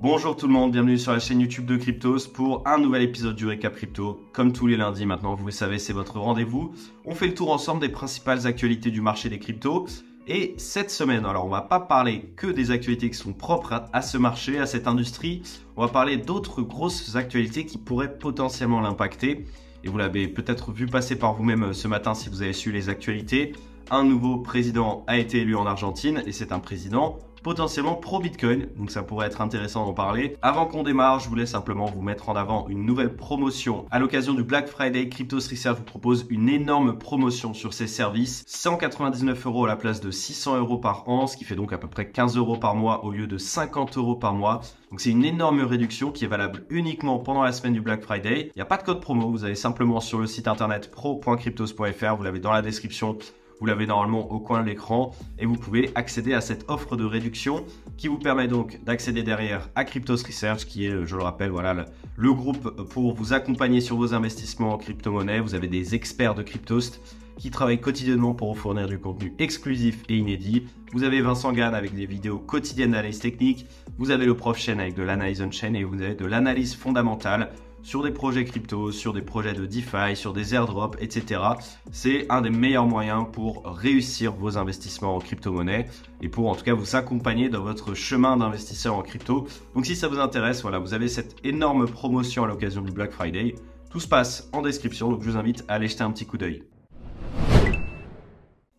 Bonjour tout le monde, bienvenue sur la chaîne YouTube de Cryptos pour un nouvel épisode du Récap Crypto. Comme tous les lundis maintenant, vous le savez, c'est votre rendez-vous. On fait le tour ensemble des principales actualités du marché des cryptos. Et cette semaine, alors on va pas parler que des actualités qui sont propres à ce marché, à cette industrie. On va parler d'autres grosses actualités qui pourraient potentiellement l'impacter. Et vous l'avez peut-être vu passer par vous-même ce matin si vous avez suivi les actualités. Un nouveau président a été élu en Argentine et c'est un président potentiellement pro-Bitcoin, donc ça pourrait être intéressant d'en parler. Avant qu'on démarre, je voulais simplement vous mettre en avant une nouvelle promotion. À l'occasion du Black Friday, Cryptos Research vous propose une énorme promotion sur ses services. 199 € à la place de 600 € par an, ce qui fait donc à peu près 15 € par mois au lieu de 50 € par mois. Donc c'est une énorme réduction qui est valable uniquement pendant la semaine du Black Friday. Il n'y a pas de code promo, vous allez simplement sur le site internet pro.cryptos.fr, vous l'avez dans la description. Vous l'avez normalement au coin de l'écran et vous pouvez accéder à cette offre de réduction qui vous permet donc d'accéder derrière à Cryptos Research qui est, je le rappelle, voilà, le groupe pour vous accompagner sur vos investissements en crypto-monnaie. Vous avez des experts de Cryptost qui travaillent quotidiennement pour vous fournir du contenu exclusif et inédit. Vous avez Vincent Gann avec des vidéos quotidiennes d'analyse technique. Vous avez le Prof Chain avec de l'analyse on-chain et vous avez de l'analyse fondamentale sur des projets crypto, sur des projets de DeFi, sur des airdrops, etc. C'est un des meilleurs moyens pour réussir vos investissements en crypto-monnaie et pour en tout cas vous accompagner dans votre chemin d'investisseur en crypto. Donc si ça vous intéresse, voilà, vous avez cette énorme promotion à l'occasion du Black Friday. Tout se passe en description, donc je vous invite à aller jeter un petit coup d'œil.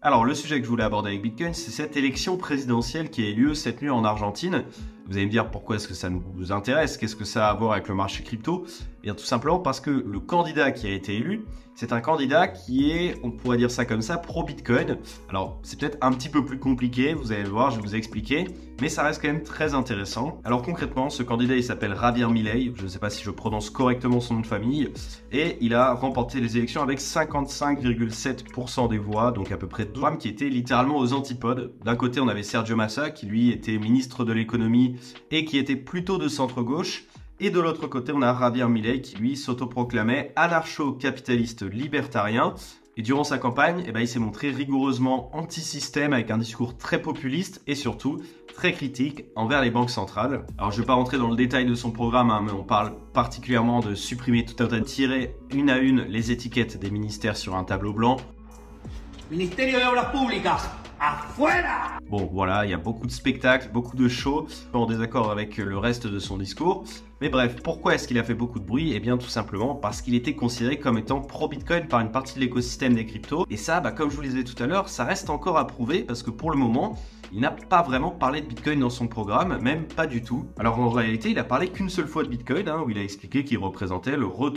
Alors le sujet que je voulais aborder avec Bitcoin, c'est cette élection présidentielle qui a eu lieu cette nuit en Argentine. Vous allez me dire pourquoi est-ce que ça nous intéresse, qu'est-ce que ça a à voir avec le marché crypto? Bien tout simplement parce que le candidat qui a été élu, c'est un candidat qui est, on pourrait dire ça comme ça, pro-Bitcoin. Alors c'est peut-être un petit peu plus compliqué, vous allez le voir, je vais vous expliquer, mais ça reste quand même très intéressant. Alors concrètement, ce candidat il s'appelle Javier Milei, je ne sais pas si je prononce correctement son nom de famille, et il a remporté les élections avec 55,7% des voix, donc à peu près 2 femmes qui étaient littéralement aux antipodes. D'un côté on avait Sergio Massa qui lui était ministre de l'économie et qui était plutôt de centre-gauche. Et de l'autre côté, on a Javier Milei qui lui s'autoproclamait anarcho-capitaliste libertarien. Et durant sa campagne, il s'est montré rigoureusement anti-système avec un discours très populiste et surtout très critique envers les banques centrales. Alors je ne vais pas rentrer dans le détail de son programme, mais on parle particulièrement de supprimer tout un tas de tirer une à une les étiquettes des ministères sur un tableau blanc. Ministerio de Obras Públicas, afuera! Bon voilà, il y a beaucoup de spectacles, beaucoup de shows, en désaccord avec le reste de son discours. Mais bref, pourquoi est-ce qu'il a fait beaucoup de bruit? Eh bien tout simplement parce qu'il était considéré comme étant pro-Bitcoin par une partie de l'écosystème des cryptos. Et ça, comme je vous le disais tout à l'heure, ça reste encore à prouver parce que pour le moment, il n'a pas vraiment parlé de Bitcoin dans son programme, même pas du tout. Alors en réalité, il a parlé qu'une seule fois de Bitcoin, où il a expliqué qu'il représentait le retour